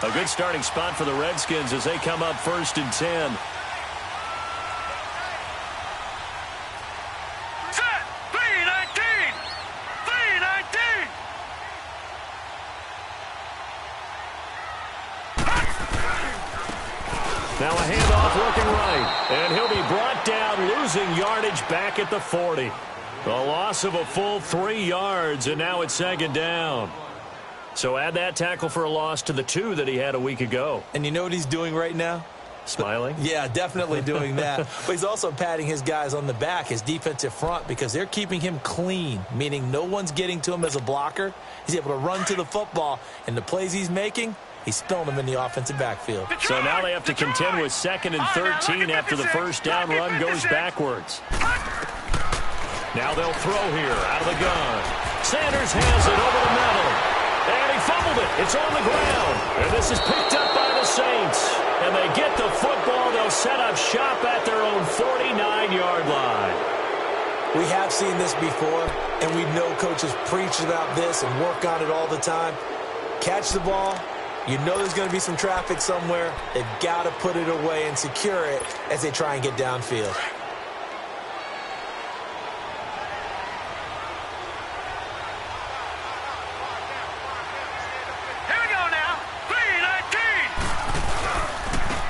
A good starting spot for the Redskins as they come up 1st and 10. Now a handoff looking right, and he'll be brought down, losing yardage back at the 40. A loss of a full 3 yards, and now it's 2nd down. So add that tackle for a loss to the 2 that he had a week ago. And you know what he's doing right now? Smiling? Yeah, definitely doing that. But he's also patting his guys on the back, his defensive front, because they're keeping him clean, meaning no one's getting to him as a blocker. He's able to run to the football, and the plays he's making, he's spilling them in the offensive backfield. So now they have to contend with 2nd and 13 after the first down run goes backwards. Now they'll throw here out of the gun. Sanders has it over the middle. And he fumbled it. It's on the ground. And this is picked up by the Saints. And they get the football. They'll set up shop at their own 49-yard line. We have seen this before, and we know coaches preach about this and work on it all the time. Catch the ball. You know there's going to be some traffic somewhere. They've got to put it away and secure it as they try and get downfield.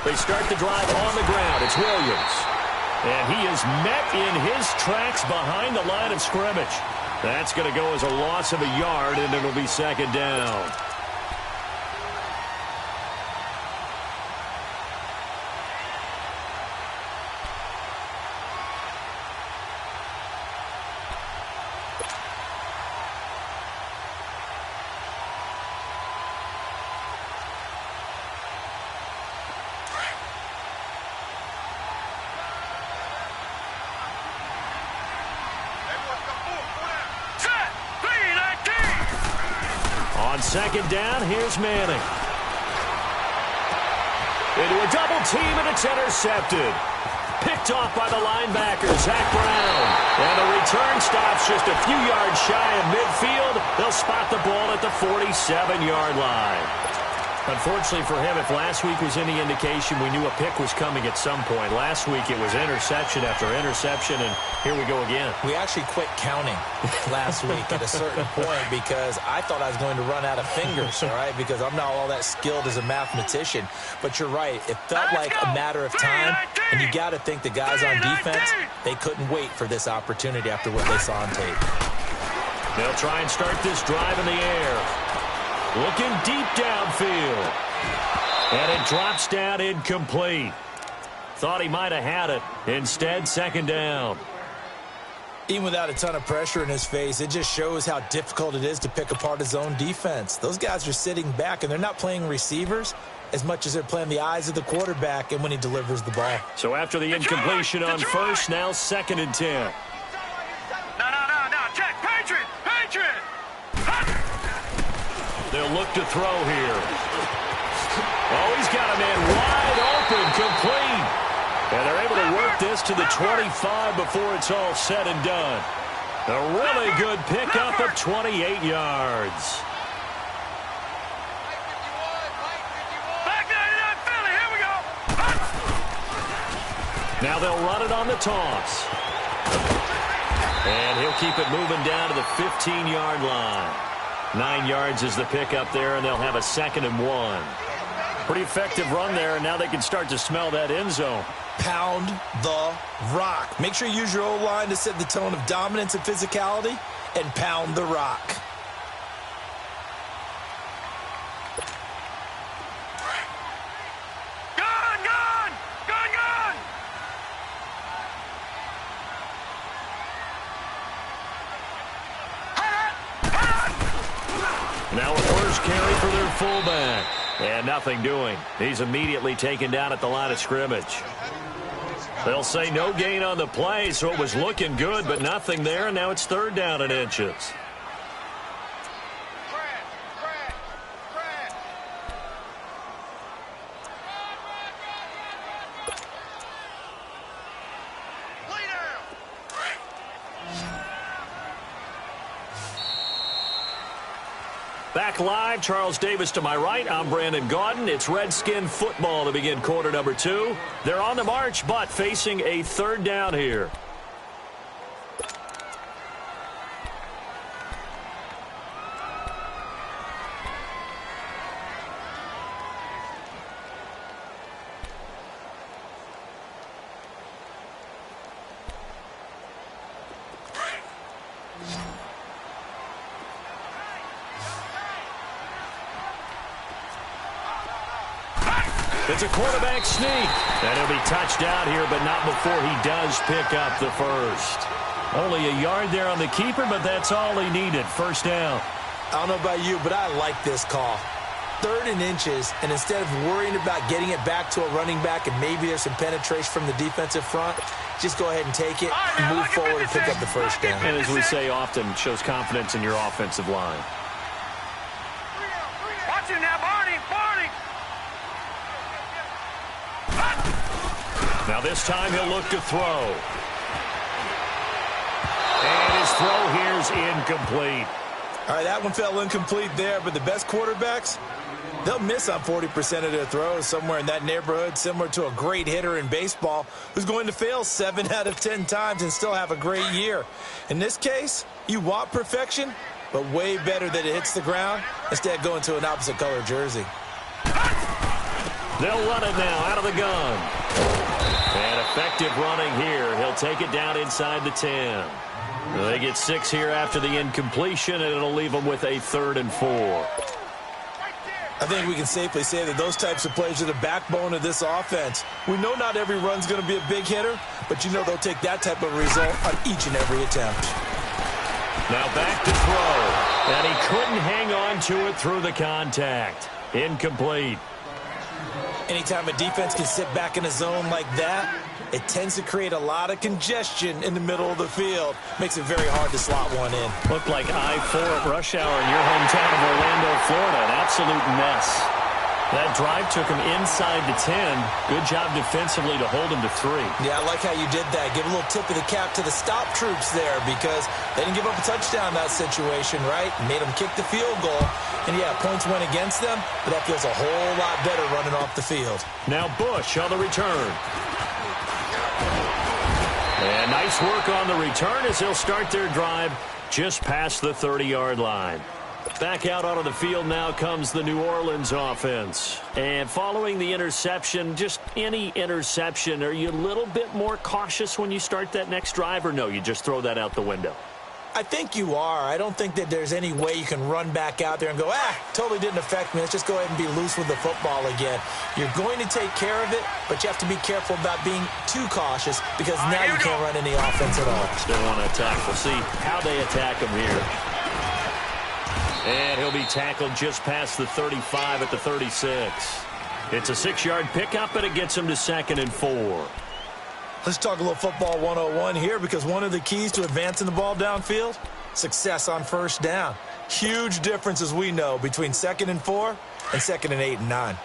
They start the drive on the ground. It's Williams. And he is met in his tracks behind the line of scrimmage. That's going to go as a loss of a yard, and it'll be 2nd down. On 2nd down, here's Manning. Into a double team, and it's intercepted. Picked off by the linebacker, Zach Brown. And the return stops just a few yards shy of midfield. They'll spot the ball at the 47-yard line. Unfortunately for him, if last week was any indication, we knew a pick was coming at some point. Last week it was interception after interception, and here we go again. We actually quit counting last week at a certain point because I thought I was going to run out of fingers, all right, because I'm not all that skilled as a mathematician. But you're right. It felt like a matter of time, and you got to think the guys on defense, they couldn't wait for this opportunity after what they saw on tape. They'll try and start this drive in the air. Looking deep downfield. And it drops down incomplete. Thought he might have had it. Instead, 2nd down. Even without a ton of pressure in his face, it just shows how difficult it is to pick apart his own defense. Those guys are sitting back, and they're not playing receivers as much as they're playing the eyes of the quarterback and when he delivers the ball. So after the incompletion on first, now 2nd and 10. No, check. Patriot! They'll look to throw here. Oh, he's got a man wide open, complete. And they're able to work this to the 25 before it's all said and done. A really good pickup of 28 yards. Back 99 Philly, here we go. Now they'll run it on the toss. And he'll keep it moving down to the 15-yard line. 9 yards is the pickup there, and they'll have a 2nd and 1. Pretty effective run there, and now they can start to smell that end zone. Pound the rock. Make sure you use your O-line to set the tone of dominance and physicality, and pound the rock. Gone! Now a first carry for their fullback. And nothing doing. He's immediately taken down at the line of scrimmage. They'll say no gain on the play, so it was looking good, but nothing there, and now it's 3rd down and inches. Back live, Charles Davis to my right. I'm Brandon Gaudin. It's Redskin football to begin quarter number 2. They're on the march, but facing a third down here. It's a quarterback sneak. And he'll be touched out here, but not before he does pick up the first. Only a yard there on the keeper, but that's all he needed. First down. I don't know about you, but I like this call. 3rd and inches, and instead of worrying about getting it back to a running back and maybe there's some penetration from the defensive front, just go ahead and take it, move forward, and pick up the first down. And as we say often, shows confidence in your offensive line. Watch it now, Barney. Now this time he'll look to throw. And his throw here's incomplete. All right, that one fell incomplete there, but the best quarterbacks, they'll miss on 40% of their throws, somewhere in that neighborhood, similar to a great hitter in baseball who's going to fail 7 out of 10 times and still have a great year. In this case, you want perfection, but way better that it hits the ground instead of going to an opposite color jersey. They'll run it now out of the gun. And effective running here. He'll take it down inside the 10. They get 6 here after the incompletion, and it'll leave them with a 3rd and 4. I think we can safely say that those types of plays are the backbone of this offense. We know not every run's going to be a big hitter, but you know they'll take that type of result on each and every attempt. Now back to throw. And he couldn't hang on to it through the contact. Incomplete. Anytime a defense can sit back in a zone like that, it tends to create a lot of congestion in the middle of the field. Makes it very hard to slot one in. Looked like I-4 at rush hour in your hometown of Orlando, Florida. An absolute mess. That drive took him inside the 10. Good job defensively to hold him to 3. Yeah, I like how you did that. Give a little tip of the cap to the stop troops there because they didn't give up a touchdown in that situation, right? Made them kick the field goal. And, yeah, points went against them, but that feels a whole lot better running off the field. Now Bush on the return. And nice work on the return as they'll start their drive just past the 30-yard line. Back out onto the field now comes the New Orleans offense. And following the interception, just any interception, are you a little bit more cautious when you start that next drive, or no, you just throw that out the window? I think you are. I don't think that there's any way you can run back out there and go, totally didn't affect me. Let's just go ahead and be loose with the football again. You're going to take care of it, but you have to be careful about being too cautious because now you can't run any offense at all. Still want to attack. We'll see how they attack him here. And he'll be tackled just past the 35 at the 36. It's a 6-yard pickup, and it gets him to 2nd and 4. Let's talk a little football 101 here because one of the keys to advancing the ball downfield, success on first down. Huge difference, as we know, between 2nd and 4 and 2nd and 8 and 9.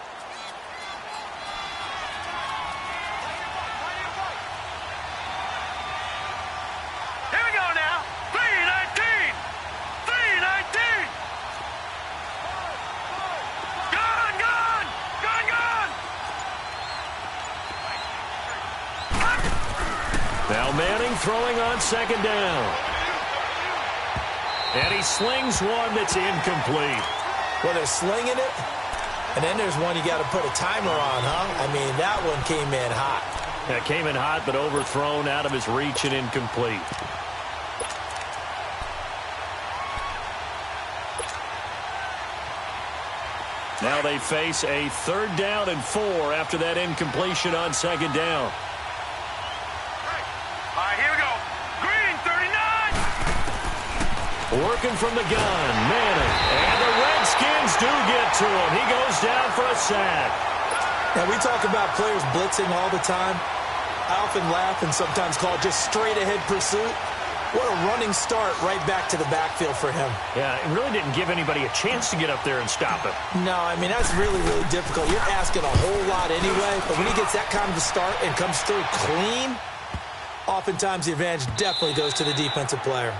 Here we go now. 3-19. 3-19. Gun. Now Manning throwing on 2nd down. And he slings one that's incomplete. Well, they're slinging it, and then there's one you got to put a timer on, huh? I mean, that one came in hot. That came in hot, but overthrown out of his reach and incomplete. Now they face a 3rd down and 4 after that incompletion on 2nd down. All right, here we go. Green, 39. Working from the gun, Manning. And the Redskins do get to him. He goes down for a sack. Now, we talk about players blitzing all the time. I often laugh and sometimes call it just straight-ahead pursuit. What a running start right back to the backfield for him. Yeah, it really didn't give anybody a chance to get up there and stop it. No, I mean, that's really, really difficult. You're asking a whole lot anyway, but when he gets that kind of a start and comes through clean, oftentimes the advantage definitely goes to the defensive player.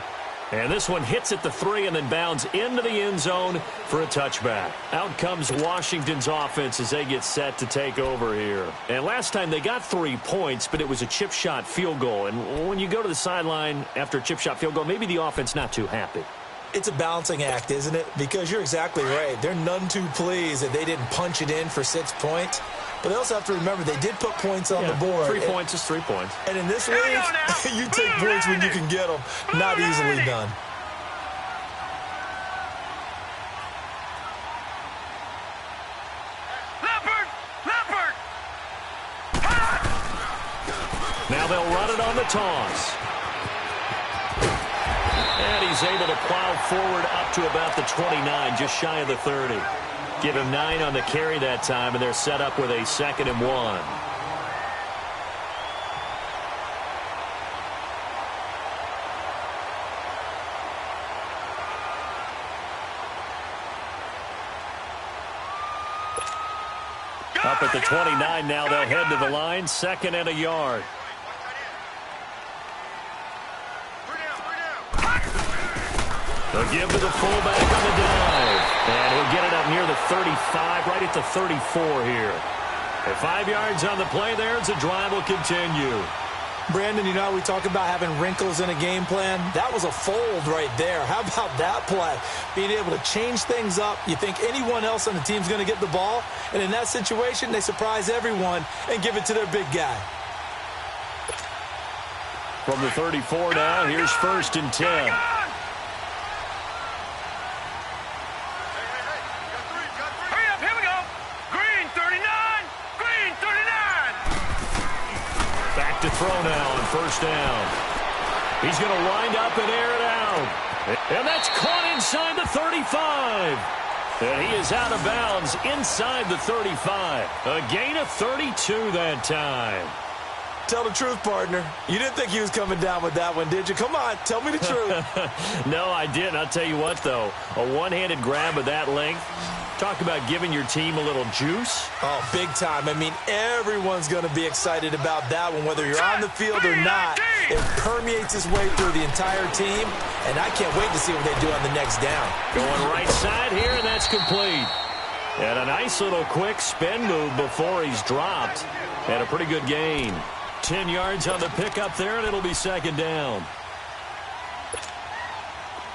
And this one hits at the 3 and then bounds into the end zone for a touchback. Out comes Washington's offense as they get set to take over here. And last time they got 3 points, but it was a chip shot field goal. And when you go to the sideline after a chip shot field goal, maybe the offense not too happy. It's a balancing act, isn't it? Because you're exactly right. They're none too pleased that they didn't punch it in for 6 points. But they also have to remember they did put points on the board. 3 points is 3 points. And in this league, you take points when you can get them. Not easily done. Now they'll run it on the toss. And he's able to plow forward up to about the 29, just shy of the 30. Give him 9 on the carry that time, and they're set up with a 2nd and 1. Up at the 29 now, they'll head to the line, 2nd and a yard. They'll give to the fullback on the dive. And he'll get it up near the 35, right at the 34 here. And 5 yards on the play there as the drive will continue. Brandon, you know, we talk about having wrinkles in a game plan. That was a fold right there. How about that play? Being able to change things up. You think anyone else on the team's going to get the ball, and in that situation, they surprise everyone and give it to their big guy. From the 34 now, here's 1st and 10. To throw now on 1st down. He's going to wind up and air it out. And that's caught inside the 35. And he is out of bounds inside the 35. A gain of 32 that time. Tell the truth, partner. You didn't think he was coming down with that one, did you? Come on, tell me the truth. No, I didn't. I'll tell you what, though. A one-handed grab of that length. Talk about giving your team a little juice. Oh, big time. I mean, everyone's going to be excited about that one, whether you're on the field or not. It permeates its way through the entire team, and I can't wait to see what they do on the next down. Going right side here, and that's complete. And a nice little quick spin move before he's dropped. And a pretty good gain. 10 yards on the pickup there, and it'll be 2nd down.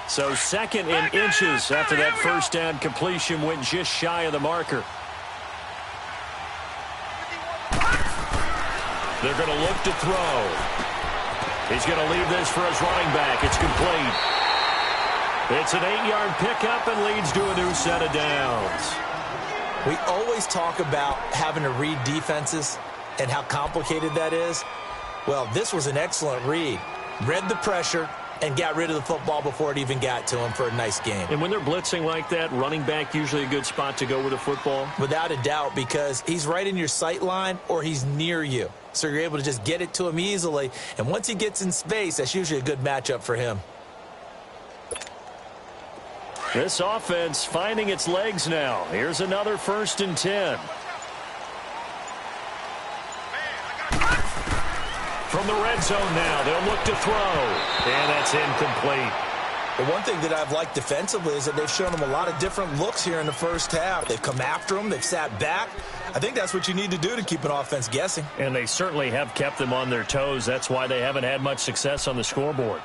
So 2nd in inches after that 1st down completion went just shy of the marker. They're going to look to throw. He's going to leave this for his running back. It's complete. It's an 8-yard pickup and leads to a new set of downs. We always talk about having to read defenses and how complicated that is. Well, this was an excellent read. Read the pressure and got rid of the football before it even got to him for a nice game. And when they're blitzing like that, running back usually a good spot to go with the football? Without a doubt, because he's right in your sight line or he's near you. So you're able to just get it to him easily. And once he gets in space, that's usually a good matchup for him. This offense finding its legs now. Here's another 1st and 10. From the red zone now, they'll look to throw. And that's incomplete. The one thing that I've liked defensively is that they've shown him a lot of different looks here in the 1st half. They've come after him. They've sat back. I think that's what you need to do to keep an offense guessing. And they certainly have kept them on their toes. That's why they haven't had much success on the scoreboard.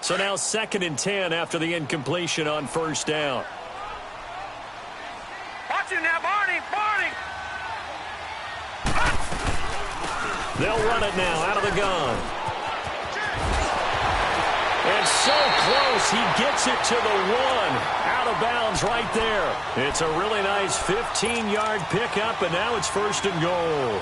So now 2nd and 10 after the incompletion on 1st down. Watch it now, Barney. They'll run it now out of the gun. And so close, he gets it to the 1. Out of bounds right there. It's a really nice 15-yard pickup, and now it's 1st and goal.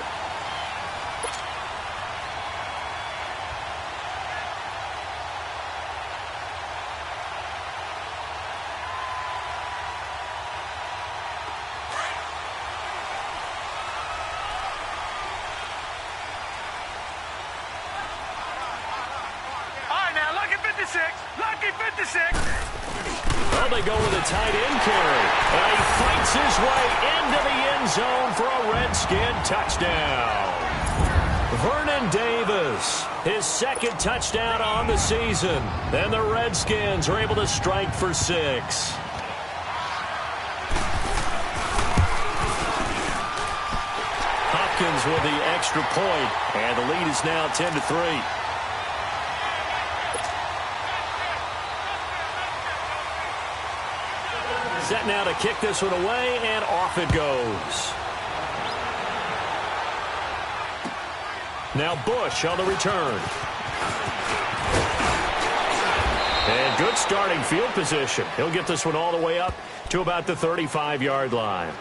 Lucky 56. Oh, they go with a tight end carry. And he fights his way into the end zone for a Redskin touchdown. Vernon Davis, his second touchdown on the season. And the Redskins are able to strike for 6. Hopkins with the extra point, and the lead is now 10-3. Set now to kick this one away, and off it goes. Now Bush on the return. And good starting field position. He'll get this one all the way up to about the 35-yard line.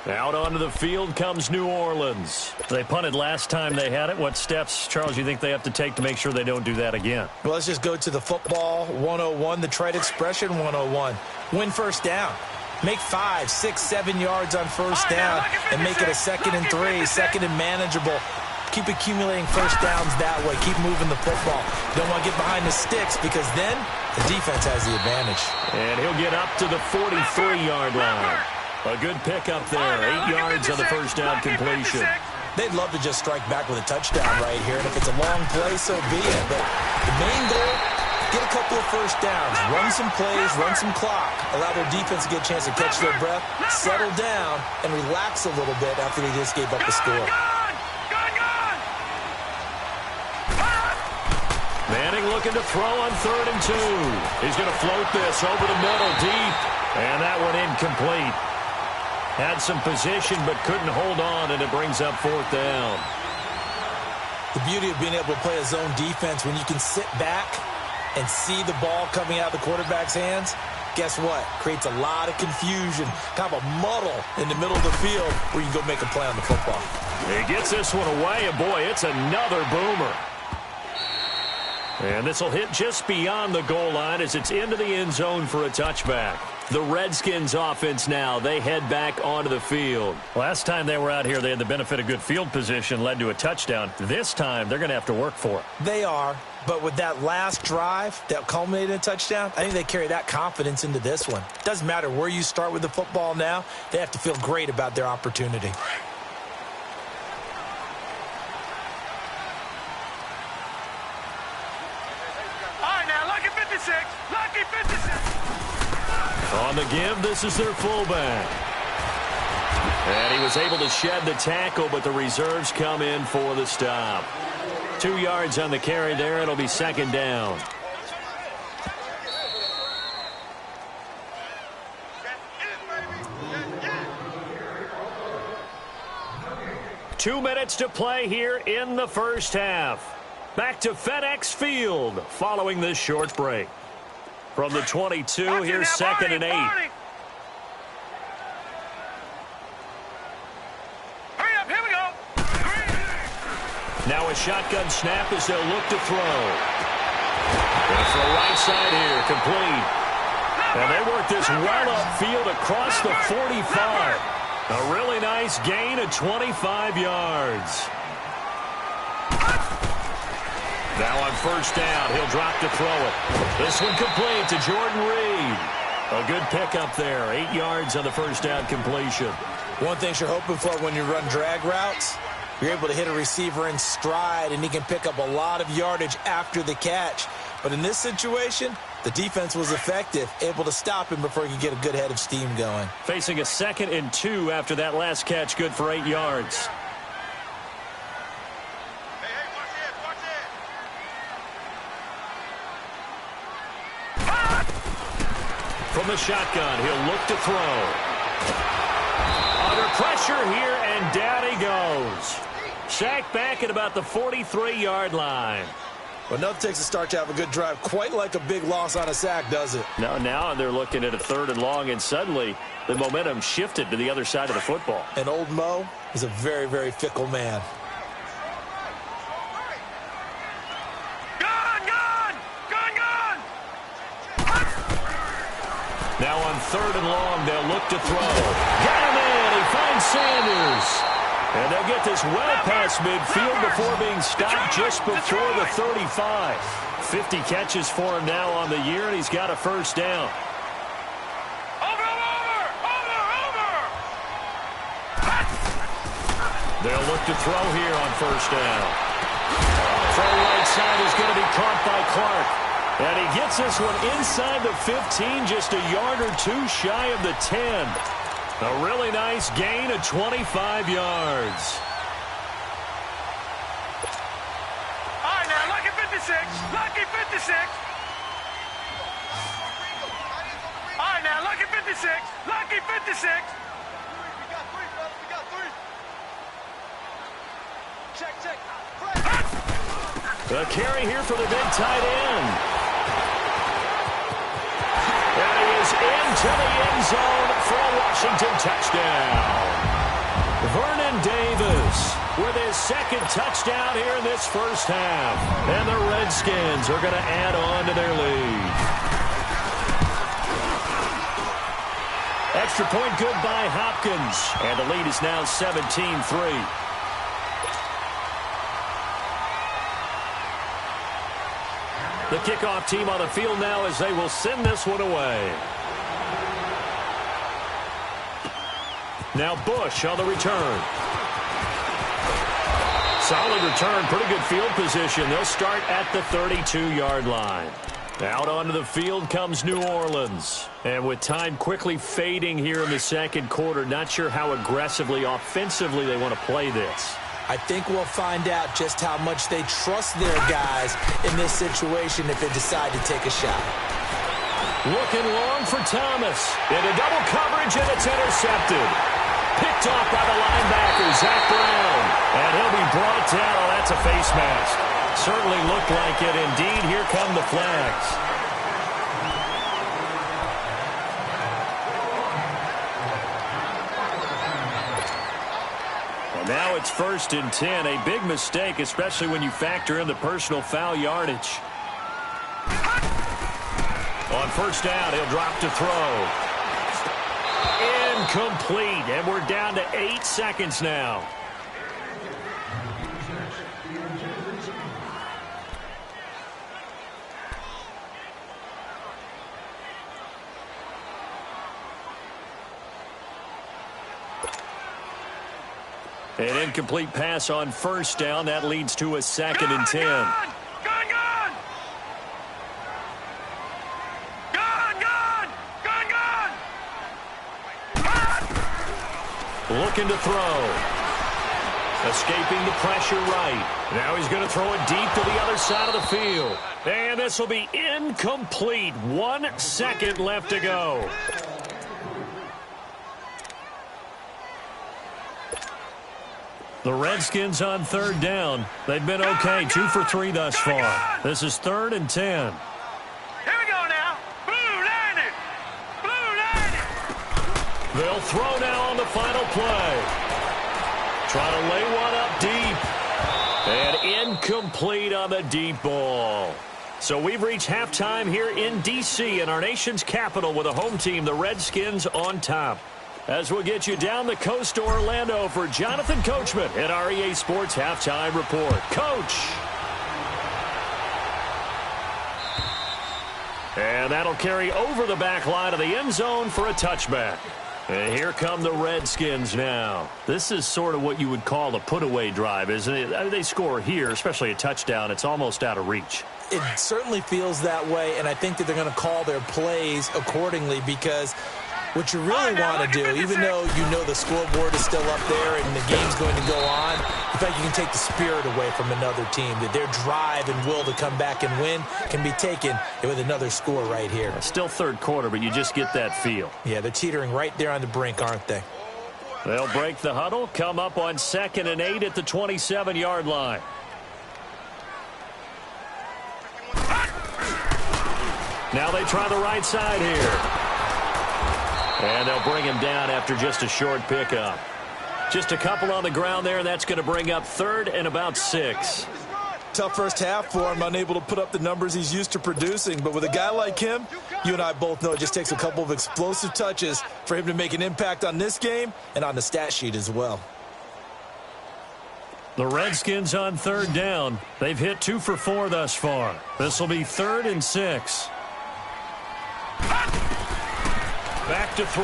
Out onto the field comes New Orleans. They punted last time they had it. What steps, Charles, you think they have to take to make sure they don't do that again? Well, let's just go to the football 101, the trade expression 101. Win first down. Make 5, 6, 7 yards on first down and make it a 2nd and 3, 2nd and manageable. Keep accumulating first downs that way. Keep moving the football. Don't want to get behind the sticks because then the defense has the advantage. And he'll get up to the 43-yard line. A good pickup there. 8 yards on the first down completion. They'd love to just strike back with a touchdown right here. And if it's a long play, so be it. But the main goal, get a couple of first downs. Run some plays, run some clock. Allow their defense to get a chance to catch their breath, settle down, and relax a little bit after they just gave up the score. Manning looking to throw on 3rd and 2. He's going to float this over the middle deep. And that one incomplete. Had some position but couldn't hold on, and it brings up 4th down. The beauty of being able to play a zone defense when you can sit back and see the ball coming out of the quarterback's hands, guess what? Creates a lot of confusion, kind of a muddle in the middle of the field where you can go make a play on the football. He gets this one away, and boy, it's another boomer. And this will hit just beyond the goal line as it's into the end zone for a touchback. The Redskins offense now, they head back onto the field. Last time they were out here, they had the benefit of good field position, led to a touchdown. This time, they're going to have to work for it. They are, but with that last drive that culminated in a touchdown, I think they carry that confidence into this one. Doesn't matter where you start with the football now, they have to feel great about their opportunity. On the give, this is their fullback. And he was able to shed the tackle, but the reserves come in for the stop. 2 yards on the carry there. It'll be 2nd down. Two minutes to play here in the first half. Back to FedEx Field following this short break. From the 22, here's 2nd and 8. Hurry up, here we go. Now a shotgun snap as they'll look to throw. Going for the right side here, complete. And they work this well upfield across the 45. A really nice gain of 25 yards. Now on first down, he'll drop to throw it. This one complete to Jordan Reed. A good pickup there. 8 yards on the first down completion. One thing you're hoping for when you run drag routes, you're able to hit a receiver in stride, and he can pick up a lot of yardage after the catch. But in this situation, the defense was effective, able to stop him before he could get a good head of steam going. Facing a 2nd and 2 after that last catch, good for 8 yards. From the shotgun, he'll look to throw. Under pressure here, and down he goes. Sacked back at about the 43-yard line. Well, enough takes a start to have a good drive. Quite like a big loss on a sack, does it? Now they're looking at a 3rd and long, and suddenly the momentum shifted to the other side of the football. And old Mo is a very, very fickle man. Now on 3rd and long, they'll look to throw. Got him in. He finds Sanders. And they'll get this well past midfield before being stopped just before the 35. 50 catches for him now on the year, and he's got a first down. They'll look to throw here on first down. Throw right side is going to be caught by Clark. And he gets this one inside the 15, just a yard or two shy of the 10. A really nice gain of 25 yards. All right, now, lucky 56. Lucky 56. All right, now, lucky 56. Lucky 56. We got three, brother. We got three. Check, check. The carry here for the big tight end. And he is into the end zone for a Washington touchdown. Vernon Davis with his second touchdown here in this first half. And the Redskins are going to add on to their lead. Extra point good by Hopkins. And the lead is now 17-3. The kickoff team on the field now as they will send this one away. Now Bush on the return. Solid return, pretty good field position. They'll start at the 32-yard line. Out onto the field comes New Orleans. And with time quickly fading here in the second quarter, not sure how aggressively, offensively they want to play this. I think we'll find out just how much they trust their guys in this situation if they decide to take a shot. Looking long for Thomas. Into double coverage, and it's intercepted. Picked off by the linebacker, Zach Brown. And he'll be brought down. Oh, that's a face mask. Certainly looked like it. Indeed, here come the flags. Now it's 1st and 10. A big mistake, especially when you factor in the personal foul yardage. On first down, he'll drop to throw. Incomplete, and we're down to 8 seconds now. An incomplete pass on first down. That leads to a 2nd and 10. Looking to throw. Escaping the pressure right. Now he's going to throw it deep to the other side of the field. And this will be incomplete. 1 second left to go. The Redskins on third down. They've been okay. 2 for 3 thus far. This is 3rd and 10. Here we go now. Blue landed. Blue landed. They'll throw now on the final play. Try to lay one up deep. And incomplete on the deep ball. So we've reached halftime here in D.C. in our nation's capital with a home team, the Redskins, on top. As we'll get you down the coast to Orlando for Jonathan Coachman at our EA Sports Halftime Report. Coach. And that'll carry over the back line of the end zone for a touchback. And here come the Redskins now. This is sort of what you would call a put-away drive, isn't it? I mean, they score here, especially a touchdown. It's almost out of reach. It certainly feels that way, and I think that they're going to call their plays accordingly because what you really want to do, even though you know the scoreboard is still up there and the game's going to go on, in fact, you can take the spirit away from another team, that their drive and will to come back and win can be taken with another score right here. Still third quarter, but you just get that feel. Yeah, they're teetering right there on the brink, aren't they? They'll break the huddle, come up on 2nd and 8 at the 27-yard line. Now they try the right side here. And they'll bring him down after just a short pickup. Just a couple on the ground there, and that's going to bring up 3rd and about 6. Tough first half for him, unable to put up the numbers he's used to producing. But with a guy like him, you and I both know it just takes a couple of explosive touches for him to make an impact on this game and on the stat sheet as well. The Redskins on 3rd down. They've hit 2 for 4 thus far. This will be 3rd and 6. Back to throw.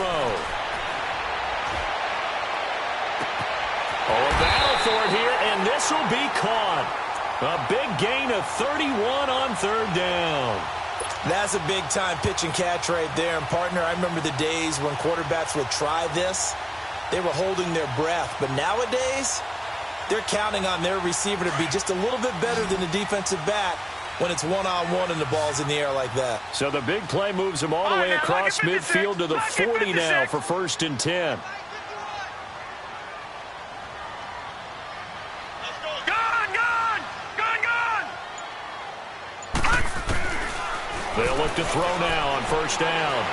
Oh, a battle for it here, and this will be caught. A big gain of 31 on third down. That's a big-time pitch and catch right there. And, partner, I remember the days when quarterbacks would try this. They were holding their breath. But nowadays, they're counting on their receiver to be just a little bit better than the defensive back when it's one-on-one and the ball's in the air like that. So the big play moves him all the way across midfield to the 40 now for 1st and 10. They'll look to throw now on 1st down.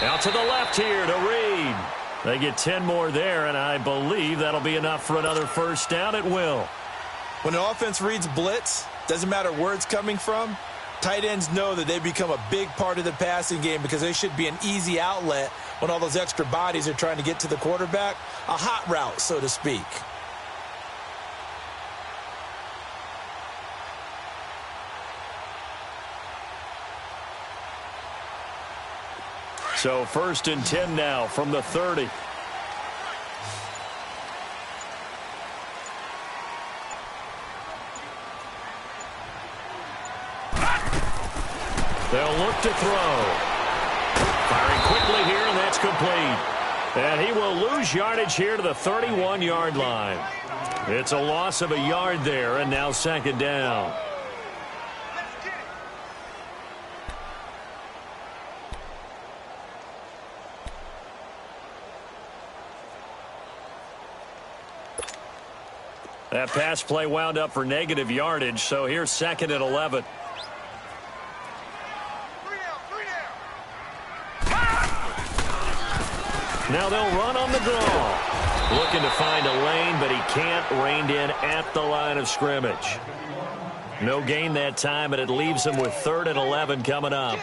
Out to the left here to Reed. They get 10 more there, and I believe that'll be enough for another 1st down. It will. When an offense reads blitz, doesn't matter where it's coming from, tight ends know that they become a big part of the passing game because they should be an easy outlet when all those extra bodies are trying to get to the quarterback. A hot route, so to speak. So 1st and 10 now from the 30. They'll look to throw. Firing quickly here, and that's complete. And he will lose yardage here to the 31-yard line. It's a loss of a yard there, and now 2nd down. That pass play wound up for negative yardage, so here's 2nd and 11. Now they'll run on the draw. Looking to find a lane, but he can't. Reined in at the line of scrimmage. No gain that time, and it leaves him with 3rd and 11 coming up.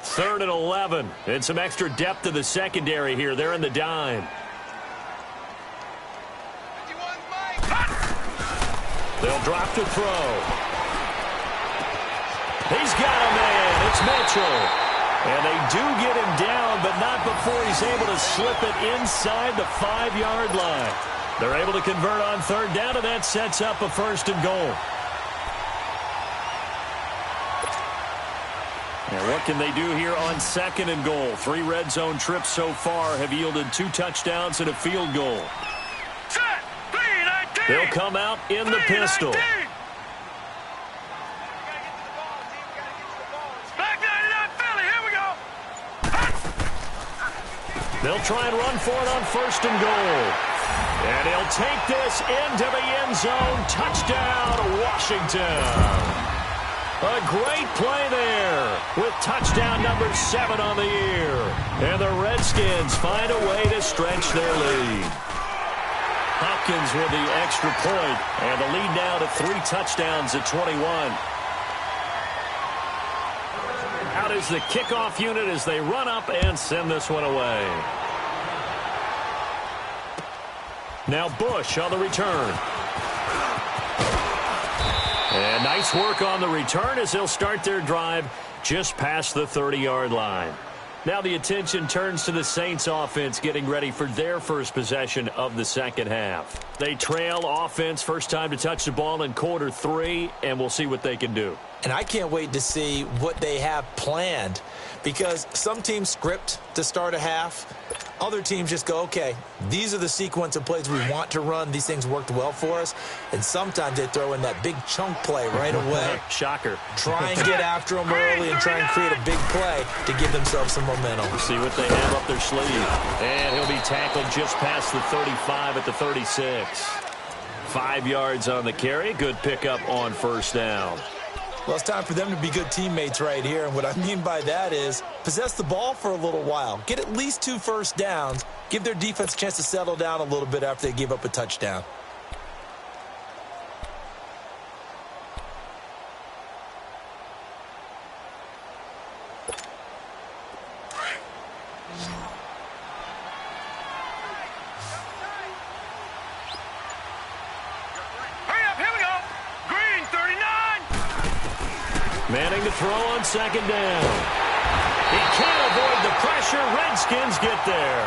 Third and 11, and some extra depth to the secondary here. They're in the dime. They'll drop to throw. He's got a man. It's Mitchell. And they do get him down, but not before he's able to slip it inside the 5-yard line. They're able to convert on 3rd down, and that sets up a 1st and goal. And what can they do here on 2nd and goal? 3 red zone trips so far have yielded 2 touchdowns and a field goal. They'll come out in the pistol. They'll try and run for it on 1st and goal. And he'll take this into the end zone. Touchdown, Washington. A great play there with touchdown number 7 on the year. And the Redskins find a way to stretch their lead. Hopkins with the extra point, and the lead now to 3 touchdowns at 21. Out is the kickoff unit as they run up and send this one away. Now Bush on the return. And nice work on the return as they'll start their drive just past the 30-yard line. Now the attention turns to the Saints offense getting ready for their first possession of the 2nd half. They trail offense, first time to touch the ball in quarter 3, and we'll see what they can do. And I can't wait to see what they have planned because some teams script to start a half. Other teams just go, okay, these are the sequence of plays we want to run. These things worked well for us. And sometimes they throw in that big chunk play right away. Shocker. Try and get after them early and try and create a big play to give themselves some momentum. We'll see what they have up their sleeve. And he'll be tackled just past the 35 at the 36. 5 yards on the carry. Good pickup on 1st down. Well, it's time for them to be good teammates right here. And what I mean by that is possess the ball for a little while. Get at least 2 first downs. Give their defense a chance to settle down a little bit after they give up a touchdown. Manning to throw on second down. He can't avoid the pressure. Redskins get there.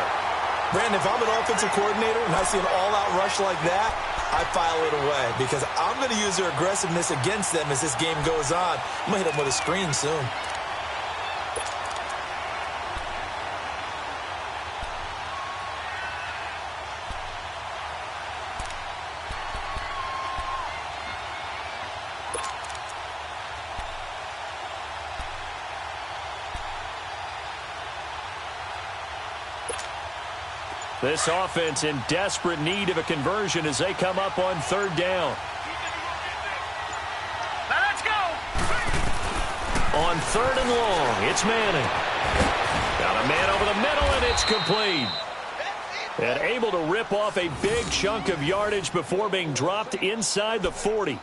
Brandon, if I'm an offensive coordinator and I see an all-out rush like that, I file it away because I'm going to use their aggressiveness against them as this game goes on. I'm going to hit them with a screen soon. This offense in desperate need of a conversion as they come up on third down. Now let's go. On third and long, it's Manning. Got a man over the middle, and it's complete. And able to rip off a big chunk of yardage before being dropped inside the 40.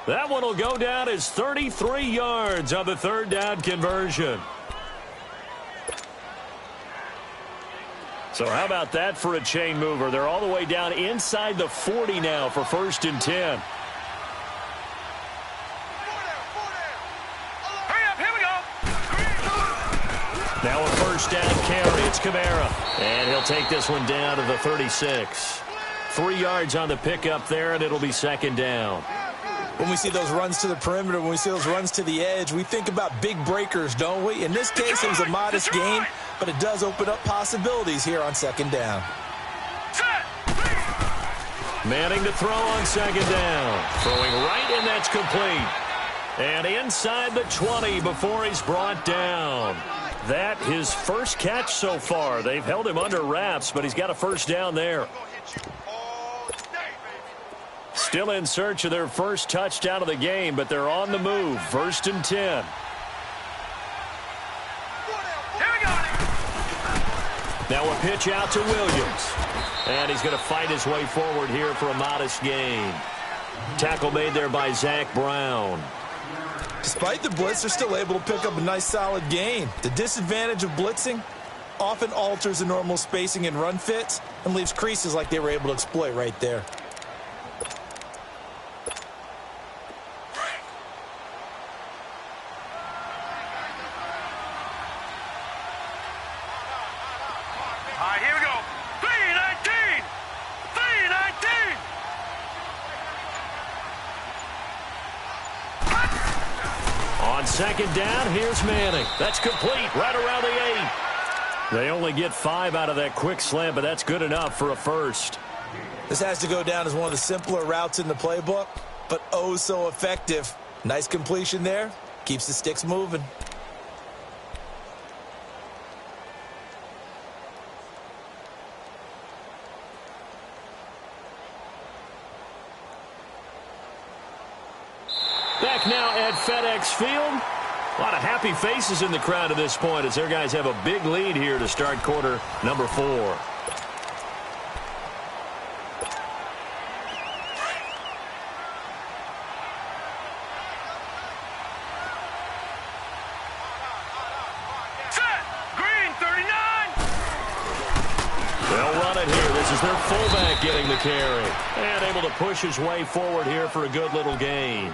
That one will go down as 33 yards on the third down conversion. So how about that for a chain mover? They're all the way down inside the 40 now for 1st and 10. Hurry up, here we go. Now a first down carry. It's Kamara. And he'll take this one down to the 36. 3 yards on the pickup there, and it'll be second down. When we see those runs to the perimeter, when we see those runs to the edge, we think about big breakers, don't we? In this case, it was a modest gain, but it does open up possibilities here on second down. Manning to throw on second down. Throwing right, and that's complete. And inside the 20 before he's brought down. That his first catch so far. They've held him under wraps, but he's got a first down there. Still in search of their first touchdown of the game, but they're on the move. 1st and 10. Now a pitch out to Williams. And he's going to fight his way forward here for a modest gain. Tackle made there by Zach Brown. Despite the blitz, they're still able to pick up a nice solid gain. The disadvantage of blitzing often alters the normal spacing and run fits and leaves creases like they were able to exploit right there. All right, here we go. 319. 319. On second down, here's Manning. That's complete right around the 8. They only get 5 out of that quick slant, but that's good enough for a first. This has to go down as one of the simpler routes in the playbook, but oh so effective. Nice completion there. Keeps the sticks moving. Back now at FedEx Field. A lot of happy faces in the crowd at this point as their guys have a big lead here to start quarter number 4. Set. Green 39. They'll run it here. This is their fullback getting the carry. And able to push his way forward here for a good little gain.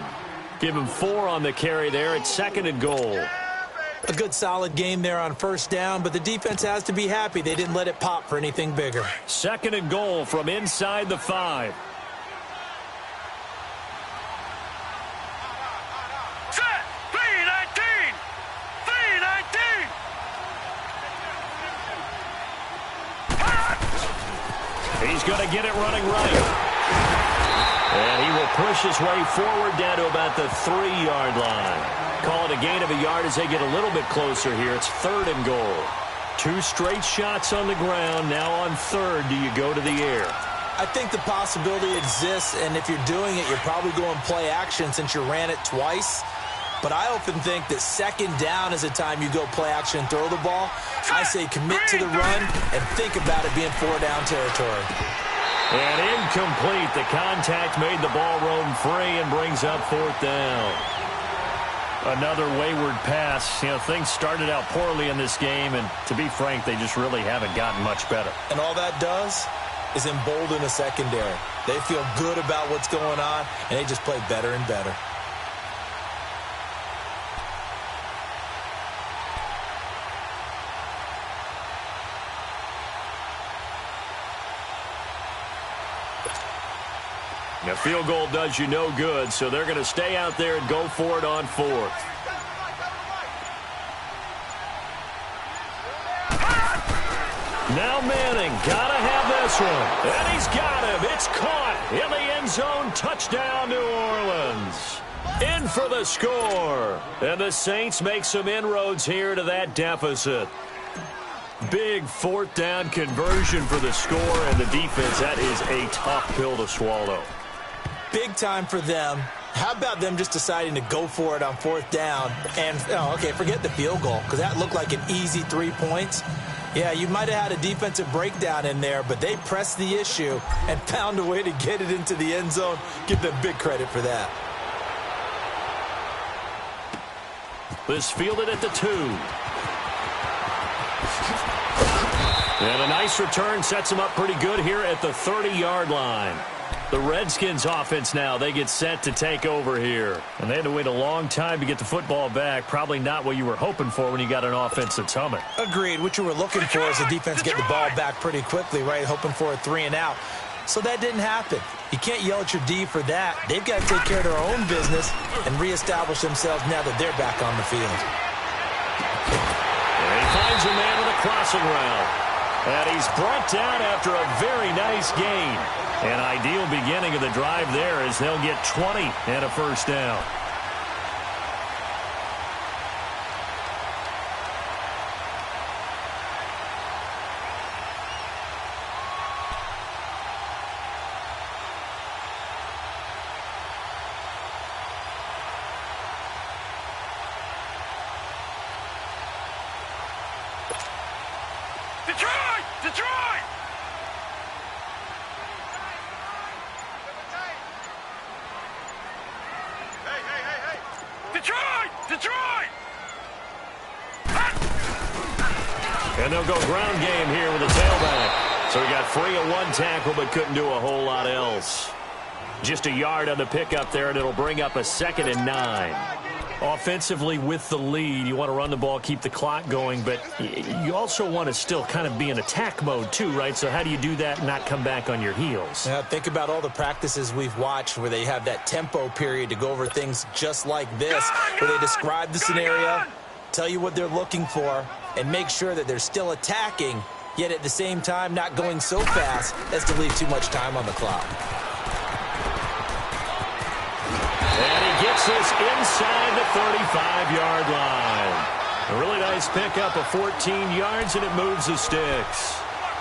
Give him 4 on the carry there. It's 2nd and goal. A good solid game there on first down, but the defense has to be happy they didn't let it pop for anything bigger. 2nd and goal from inside the 5. Set. 319. 319. He's going to get it running right. And he will push his way forward down to about the 3-yard line. Call it a gain of a yard as they get a little bit closer here. It's 3rd and goal. 2 straight shots on the ground. Now on 3rd, do you go to the air? I think the possibility exists, and if you're doing it, you're probably going play action since you ran it twice. But I often think that 2nd down is the time you go play action and throw the ball. I say commit to the run and think about it being 4-down territory. And incomplete. The contact made the ball roam free and brings up 4th down. Another wayward pass. You know, things started out poorly in this game, and to be frank, they just really haven't gotten much better. And all that does is embolden a secondary. They feel good about what's going on, and they just play better and better. A field goal does you no good, so they're going to stay out there and go for it on fourth. Now Manning, gotta have this one. And he's got him. It's caught in the end zone. Touchdown, New Orleans. In for the score. And the Saints make some inroads here to that deficit. Big fourth down conversion for the score, and the defense, that is a tough pill to swallow. Big time for them. How about them just deciding to go for it on fourth down? And, okay, forget the field goal, because that looked like an easy 3 points. Yeah, you might have had a defensive breakdown in there, but they pressed the issue and found a way to get it into the end zone. Give them big credit for that. This fielded at the 2. And a nice return sets them up pretty good here at the 30-yard line. The Redskins offense now, they get set to take over here. And they had to wait a long time to get the football back. Probably not what you were hoping for when you got an offense that's humming. Agreed. What you were looking for is the defense get the ball back pretty quickly, right? Hoping for a 3 and out. So that didn't happen. You can't yell at your D for that. They've got to take care of their own business and reestablish themselves now that they're back on the field. And he finds a man with a crossing route. And he's brought down after a very nice gain. An ideal beginning of the drive there as they'll get 20 and a first down. Detroit! Detroit! Hey! Detroit! Detroit! And they'll go ground game here with a tailback. So he got free of one tackle but couldn't do a whole lot else. Just a yard on the pickup there, and it'll bring up a 2nd and 9. Offensively with the lead, you want to run the ball, keep the clock going, but you also want to still kind of be in attack mode too, right? So how do you do that and not come back on your heels? Yeah, think about all the practices we've watched where they have that tempo period to go over things just like this, where they describe the scenario, tell you what they're looking for, and make sure that they're still attacking, yet at the same time not going so fast as to leave too much time on the clock. And he gets this inside the 35-yard line. A really nice pickup of 14 yards, and it moves the sticks.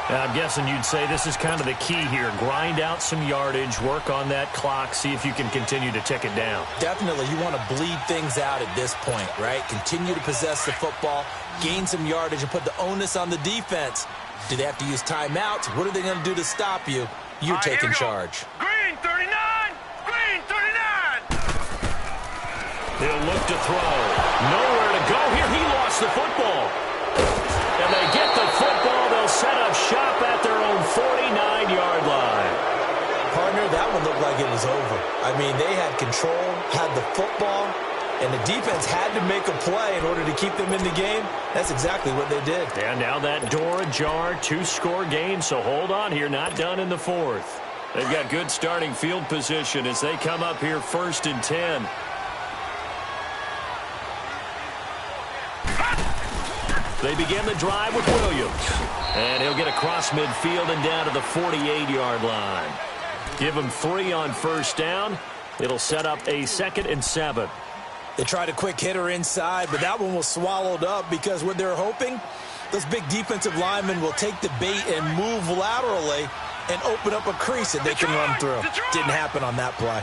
Now, I'm guessing you'd say this is kind of the key here. Grind out some yardage, work on that clock, see if you can continue to tick it down. Definitely, you want to bleed things out at this point, right? Continue to possess the football, gain some yardage, and put the onus on the defense. Do they have to use timeouts? What are they going to do to stop you? You're taking charge. Green 39! Green 39! He'll look to throw. Nowhere to go here. He lost the football. And they get the football. They'll set up shop at their own 49-yard line. Partner, that one looked like it was over. I mean, they had control, had the football, and the defense had to make a play in order to keep them in the game. That's exactly what they did. And now that door ajar, 2-score game, so hold on here, not done in the fourth. They've got good starting field position as they come up here 1st and 10. They begin the drive with Williams. And he'll get across midfield and down to the 48-yard line. Give him 3 on first down. It'll set up a 2nd and 7. They tried a quick hitter inside, but that one was swallowed up because what they're hoping, those big defensive linemen will take the bait and move laterally and open up a crease that they can run through. Didn't happen on that play.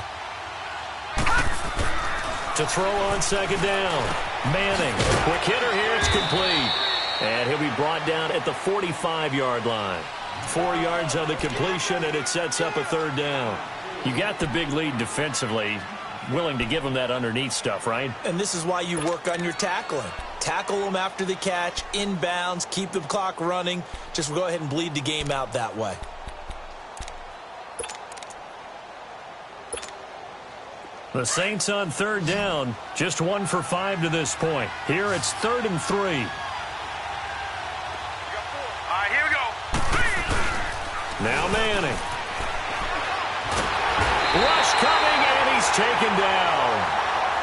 To throw on 2nd down. Manning, quick hitter here, it's complete. And he'll be brought down at the 45-yard line. 4 yards on the completion, and it sets up a 3rd down. You got the big lead defensively. Willing to give them that underneath stuff, right? And this is why you work on your tackling. Tackle them after the catch, inbounds, keep the clock running. Just go ahead and bleed the game out that way. The Saints on 3rd down, just 1 for 5 to this point. Here it's 3rd and 3. All right, here we go. Now Manning. Rush coming, and he's taken down.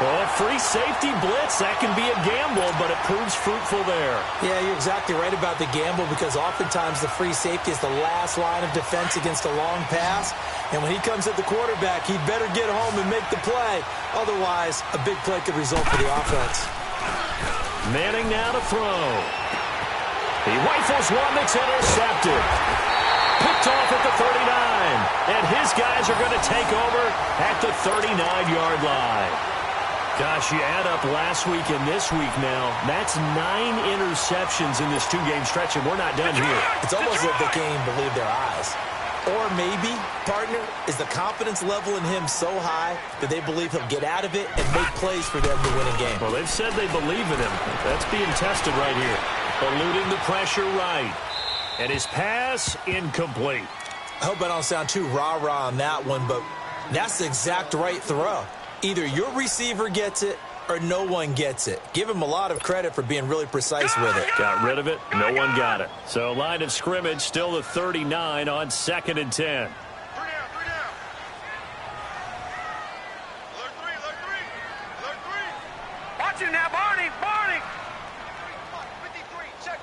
Well, free safety blitz, that can be a gamble, but it proves fruitful there. Yeah, you're exactly right about the gamble because oftentimes the free safety is the last line of defense against a long pass. And when he comes at the quarterback, he'd better get home and make the play. Otherwise, a big play could result for the offense. Manning now to throw. He rifles one that's intercepted. Picked off at the 39. And his guys are going to take over at the 39-yard line. Gosh, you add up last week and this week now, that's 9 interceptions in this two-game stretch, and we're not done here. It's almost like they can't even believe their eyes. Or maybe, partner, is the confidence level in him so high that they believe he'll get out of it and make plays for them to win a game. Well, they've said they believe in him. That's being tested right here. Eluding the pressure right. And his pass incomplete. I hope I don't sound too rah-rah on that one, but that's the exact right throw. Either your receiver gets it or no one gets it. Give him a lot of credit for being really precise with it. Got rid of it. No one got it. So line of scrimmage still the 39 on 2nd and 10. 3 down. Alert 3. Alert 3. Watch it now, Barney. 53. Check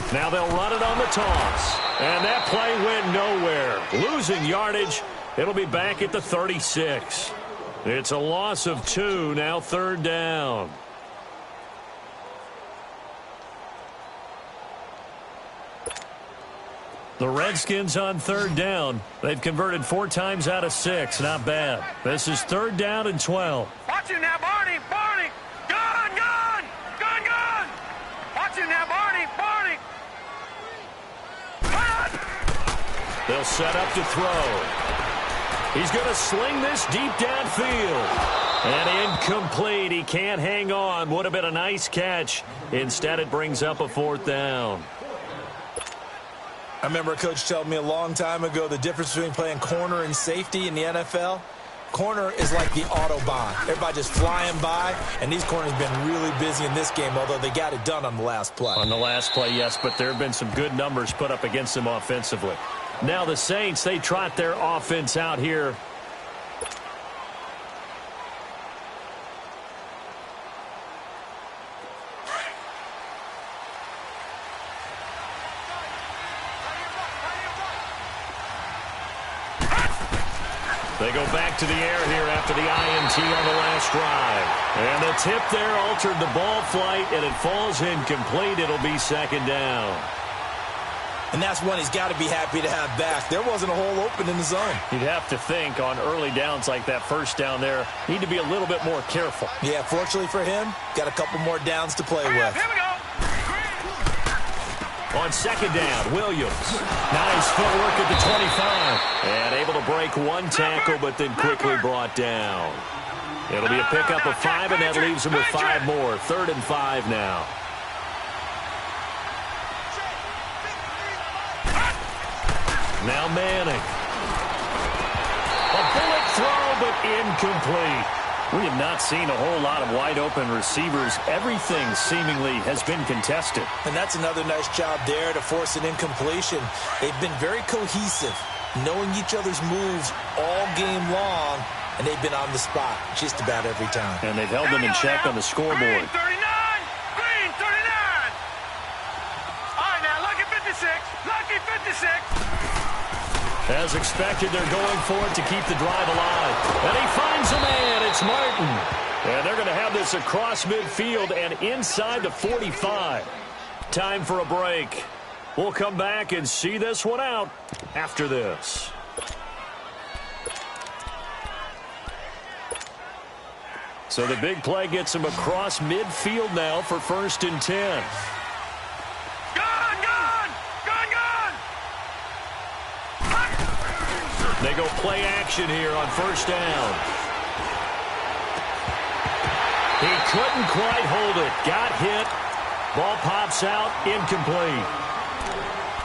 53. Now they'll run it on the toss. And that play went nowhere. Losing yardage. It'll be back at the 36. It's a loss of 2, now 3rd down. The Redskins on 3rd down. They've converted 4 times out of 6. Not bad. This is 3rd down and 12. Watch it now, Barney. Gun. Watch it now, Barney. They'll set up to throw. He's going to sling this deep downfield. And incomplete. He can't hang on. Would have been a nice catch. Instead, it brings up a 4th down. I remember a coach telling me a long time ago the difference between playing corner and safety in the NFL. Corner is like the Autobahn. Everybody just flying by, and these corners have been really busy in this game, although they got it done on the last play. On the last play, yes, but there have been some good numbers put up against them offensively. Now the Saints, they trot their offense out here. They go back to the air here after the INT on the last drive. And the tip there altered the ball flight, and it falls incomplete. It'll be 2nd down. And that's one he's got to be happy to have back. There wasn't a hole open in the zone. You'd have to think on early downs like that first down there, need to be a little bit more careful. Yeah, fortunately for him, got a couple more downs to play with. Here we go. On 2nd down, Williams. Nice footwork at the 25. And able to break one tackle, but then quickly brought down. It'll be a pickup of 5, and that leaves him with 5 more. 3rd and 5 now. Now Manning. A bullet throw, but incomplete. We have not seen a whole lot of wide-open receivers. Everything seemingly has been contested. And that's another nice job there to force an incompletion. They've been very cohesive, knowing each other's moves all game long, and they've been on the spot just about every time. And they've held them in check on the scoreboard. Green 39. Green 39. All right, now, lucky 56. Lucky 56. As expected, they're going for it to keep the drive alive. And he finds a man. It's Martin. And they're going to have this across midfield and inside the 45. Time for a break. We'll come back and see this one out after this. So the big play gets him across midfield now for 1st and 10. They go play action here on 1st down. He couldn't quite hold it. Got hit. Ball pops out. Incomplete.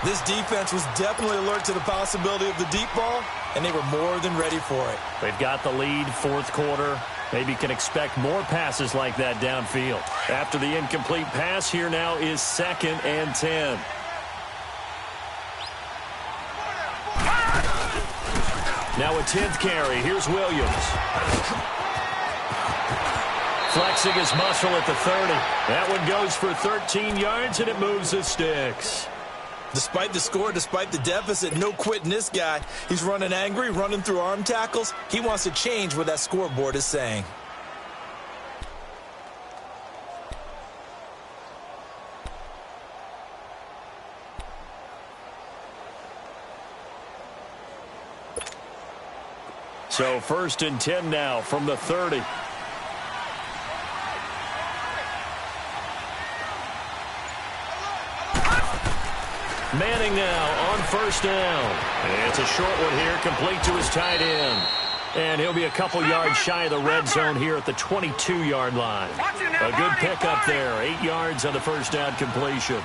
This defense was definitely alert to the possibility of the deep ball, and they were more than ready for it. They've got the lead, 4th quarter. Maybe can expect more passes like that downfield. After the incomplete pass, here now is 2nd and 10. Now a 10th carry. Here's Williams. Flexing his muscle at the 30. That one goes for 13 yards, and it moves the sticks. Despite the score, despite the deficit, no quitting this guy. He's running angry, running through arm tackles. He wants to change what that scoreboard is saying. So 1st and 10 now from the 30. Manning now on 1st down. And it's a short one here, complete to his tight end. And he'll be a couple yards shy of the red zone here at the 22-yard line. A good pickup there, 8 yards on the 1st down completion.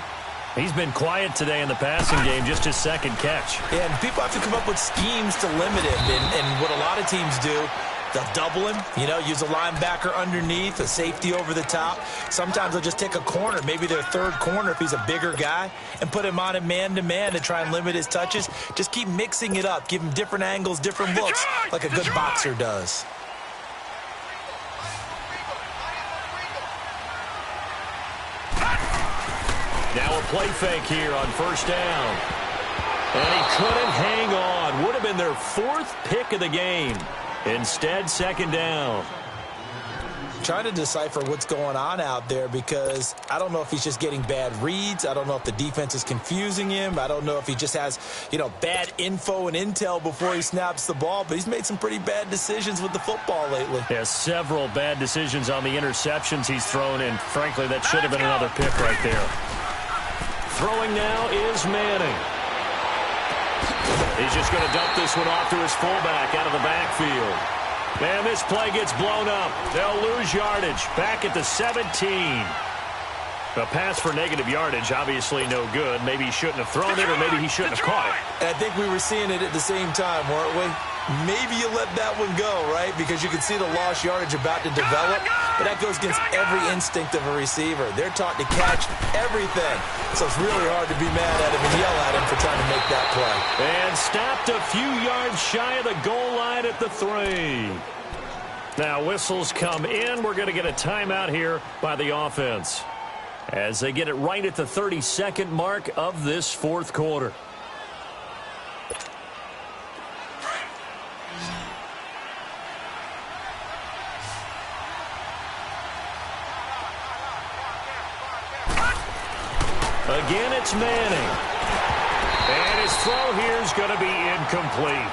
He's been quiet today in the passing game, just his 2nd catch. Yeah, and people have to come up with schemes to limit him. And what a lot of teams do, they'll double him, use a linebacker underneath, a safety over the top. Sometimes they'll just take a corner, maybe their 3rd corner if he's a bigger guy, and put him on a man-to-man to try and limit his touches. Just keep mixing it up, give him different angles, different looks, like a good boxer does. Now a play fake here on 1st down. And he couldn't hang on. Would have been their 4th pick of the game. Instead, 2nd down. Trying to decipher what's going on out there because I don't know if he's just getting bad reads. I don't know if the defense is confusing him. I don't know if he just has, bad info and intel before he snaps the ball. But he's made some pretty bad decisions with the football lately. Yeah, several bad decisions on the interceptions he's thrown, and frankly, that should have been another pick right there. Throwing now is Manning. He's just going to dump this one off to his fullback out of the backfield. And this play gets blown up. They'll lose yardage back at the 17. A pass for negative yardage, obviously no good. Maybe he shouldn't have thrown it, or maybe he shouldn't have caught it. And I think we were seeing it at the same time, weren't we? Maybe you let that one go, right? Because you can see the lost yardage about to develop. But that goes against every instinct of a receiver. They're taught to catch everything. So it's really hard to be mad at him and yell at him for trying to make that play. And stopped a few yards shy of the goal line at the 3. Now whistles come in. We're going to get a timeout here by the offense, as they get it right at the 32nd mark of this 4th quarter. Again, it's Manning. And his throw here is going to be incomplete.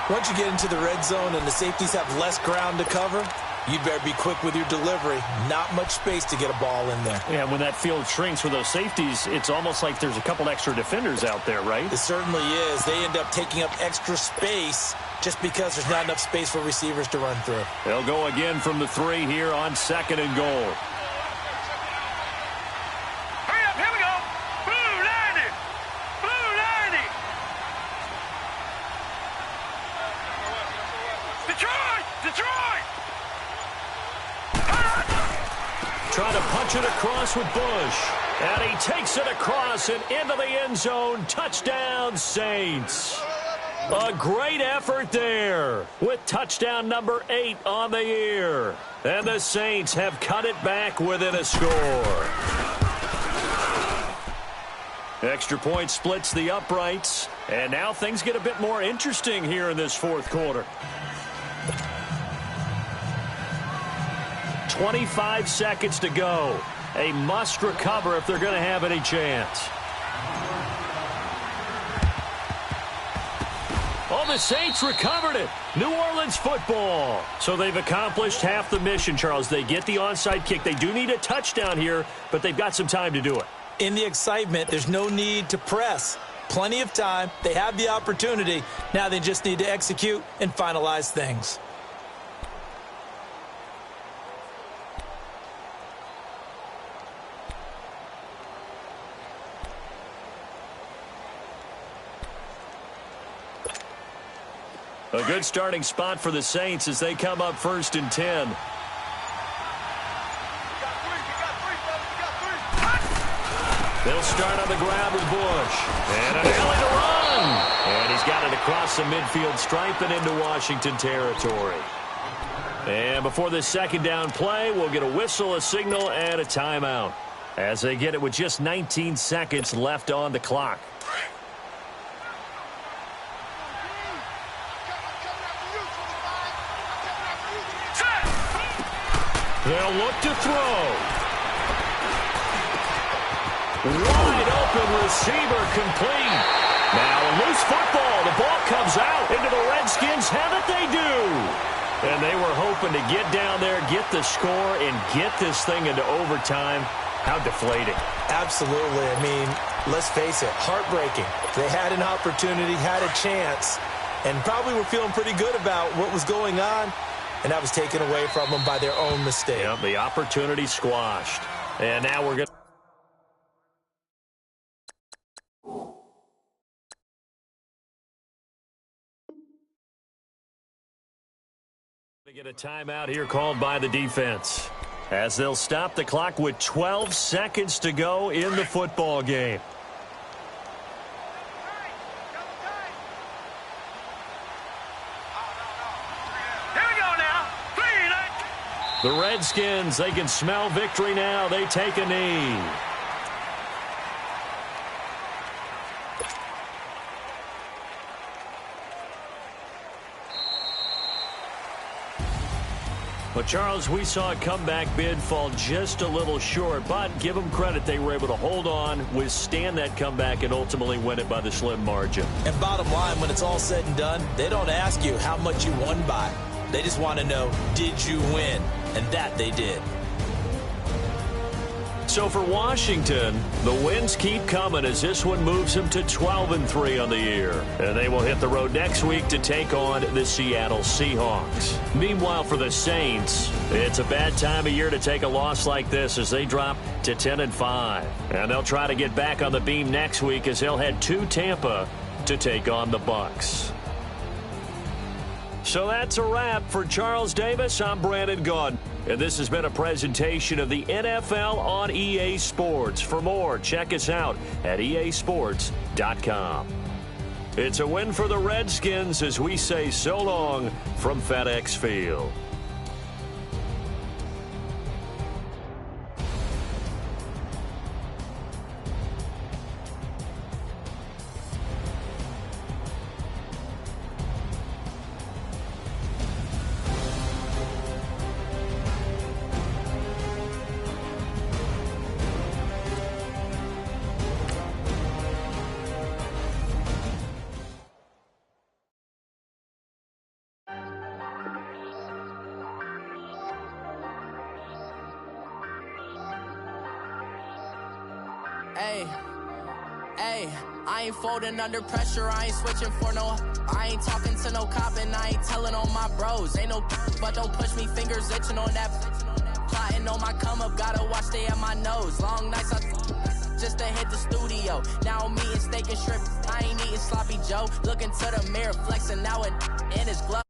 Once you get into the red zone and the safeties have less ground to cover, you'd better be quick with your delivery. Not much space to get a ball in there. Yeah, when that field shrinks with those safeties, it's almost like there's a couple extra defenders out there, right? It certainly is. They end up taking up extra space just because there's not enough space for receivers to run through. They'll go again from the 3 here on 2nd and goal. Hurry up, here we go. Blue 90. Blue 90. Detroit! Detroit! Trying to punch it across with Bush. And he takes it across and into the end zone. Touchdown, Saints. A great effort there with touchdown number 8 on the year. And the Saints have cut it back within a score. Extra point splits the uprights. And now things get a bit more interesting here in this 4th quarter. 25 seconds to go. A must recover if they're going to have any chance. Oh, the Saints recovered it. New Orleans football. So they've accomplished half the mission, Charles. They get the onside kick. They do need a touchdown here, but they've got some time to do it. In the excitement, there's no need to press. Plenty of time. They have the opportunity. Now they just need to execute and finalize things. A good starting spot for the Saints as they come up 1st and 10. They'll start on the ground with Bush. And an alley to run. And he's got it across the midfield stripe and into Washington territory. And before this second down play, we'll get a whistle, a signal, and a timeout as they get it with just 19 seconds left on the clock. They'll look to throw. Wide open receiver complete. Now a loose football. The ball comes out into the Redskins' hand. That they do. And they were hoping to get down there, get the score, and get this thing into overtime. How deflating. Absolutely. I mean, let's face it, heartbreaking. They had an opportunity, had a chance, and probably were feeling pretty good about what was going on, and that was taken away from them by their own mistake. Yep, the opportunity squashed. And now we're going to get a timeout here called by the defense as they'll stop the clock with 12 seconds to go in the football game. Here we go now. The Redskins, they can smell victory now. They take a knee. But, Charles, we saw a comeback bid fall just a little short, but give them credit. They were able to hold on, withstand that comeback, and ultimately win it by the slim margin. And bottom line, when it's all said and done, they don't ask you how much you won by. They just want to know, did you win? And that they did. So for Washington, the wins keep coming as this one moves them to 12-3 on the year. And they will hit the road next week to take on the Seattle Seahawks. Meanwhile, for the Saints, it's a bad time of year to take a loss like this as they drop to 10-5. And they'll try to get back on the beam next week as they'll head to Tampa to take on the Bucs. So that's a wrap. For Charles Davis, I'm Brandon Gaudin. And this has been a presentation of the NFL on EA Sports. For more, check us out at easports.com. It's a win for the Redskins as we say so long from FedEx Field. Hey, I ain't folding under pressure, I ain't switching for no. I ain't talking to no cop and I ain't telling on my bros. Ain't no but don't push me, fingers itching on that. Plotting on my come up, gotta watch stay at my nose. Long nights just to hit the studio. Now I'm eating steak and shrimp, I ain't eating sloppy Joe. Looking to the mirror, flexing now and in his glove.